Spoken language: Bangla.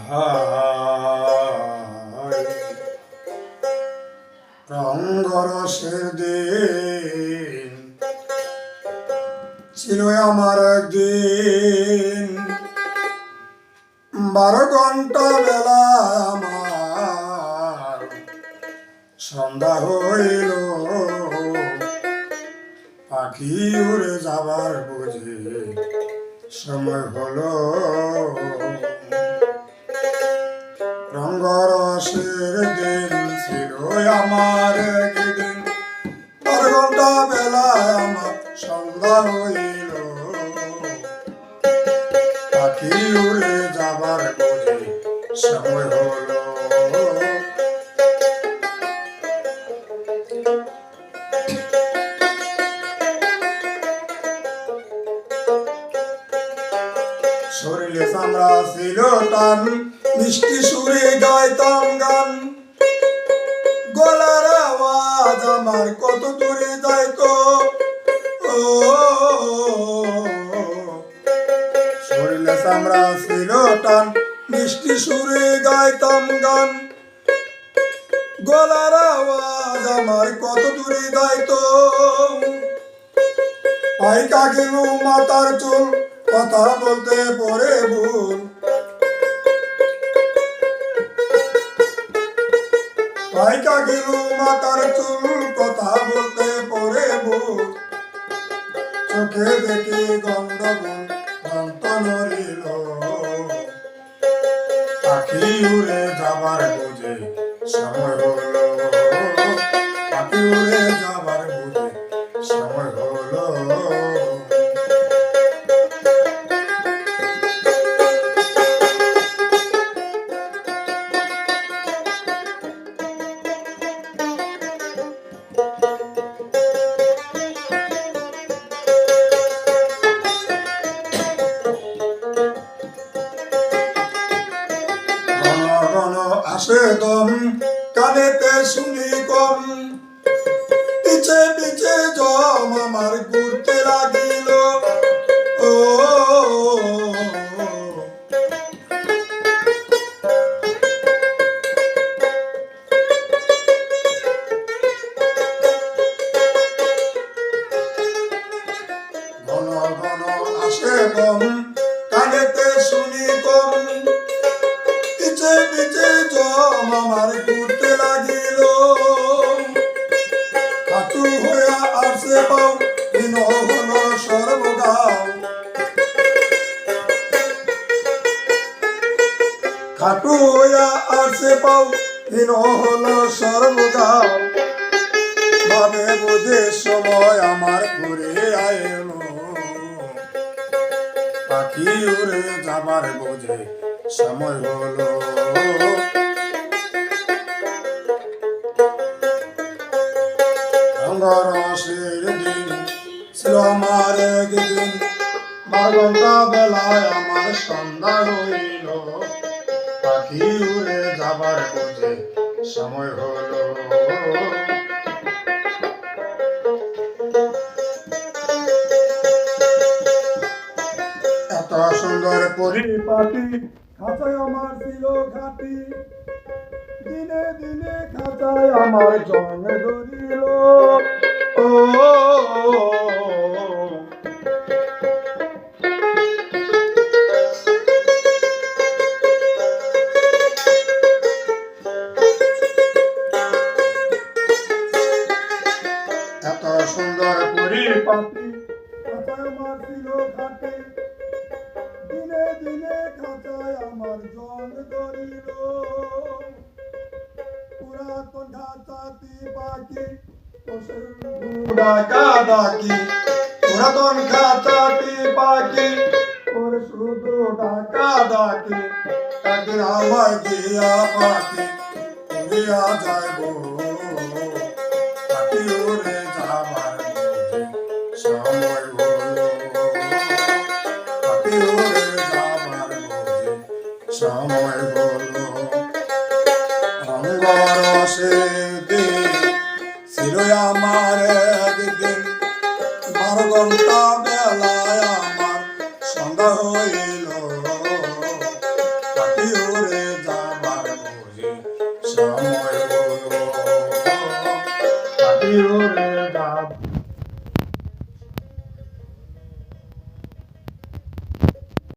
হায় রঙ্গরসের দিন ছিল আমার একদিন 12 ঘন্টা বেলা আমার সন্ধ্যা হইল পাখি উড়ে যাবার বুঝি সময় হলো রঙ্গরসের দিন ছিল আমার একদিন 12 ঘন্টা বেলা আমার সন্ধ্যা হইল পাখি উড়ে যাবার বুঝি সময় হলো শরীরে চামড়া ছিল টান মিষ্টি সুরে গাইতাম গান গলার আওয়াজ আমার কত দূরে যাইতো শরীরে চামড়া ছিল টান মিষ্টি সুরে গাইতাম গান গলার আওয়াজ আমার কত দূরে যাইতো পাইকা গেল মাথার চুল কথা বলতে পরে ভুল পাইকা গেল মাথার চুল কথা বলতে পরে ভুল চোখে দেখি গন্ধগুণ দন্ত নড়িল পাখি উড়ে যাবার বুঝে সময় হলো পাখি উড়ে যাবার বুঝে সময় হলো আসে দম কানেতে শুনি কম পিছে পিছে জম আমার ঘুরতে লাগিল ও ঘন ঘন আসে দম কানেতে শুনি কম পিছে পিছে জম আমার ঘুরতে লাগিল খাটু হইয়া আসে পাও দিন হলো সর্বগাও খাটু হইয়া আসে পাও দিন হলো সর্বগাও ভাবে বুঝে সময় আমার ঘুরে আইল পাখি উড়ে যাবার বুঝে সময় হলো রঙ্গরসের দিন ছিল আমার একদিন 12 ঘন্টা বেলায় আমার সন্ধ্যা হইল পাখি উড়ে যাবার বুঝে সময় হলো এত সুন্দর পরিপাটি খাঁচায় আমার ছিল ঘাটি দিনে দিনে খাঁচায় আমার জং ধরিল ও এত সুন্দর পরিপাটি খাঁচায় আমার ছিল ঘাটি দিনে দিনে খাঁচায় আমার জং ধরিল পুরাতন খাঁচাতি পাখি ডাকা ডাকি পুরাতন খাঁচাতি পাখি ওর শুধু ডাকা ডাকি একদিন আমায় দিয়া পাখি উড়িয়া যাইব পাখি উড়ে যাবার সময় হলো পাখি উড়ে যাবার সময় হলো রঙ্গরসের দিন ছিল আমার একদিন 12 ঘন্টা বেলায় আমার সন্ধ্যা হইল পাখিও রে যাবার বহি সময় হলো পাখিও রে যাব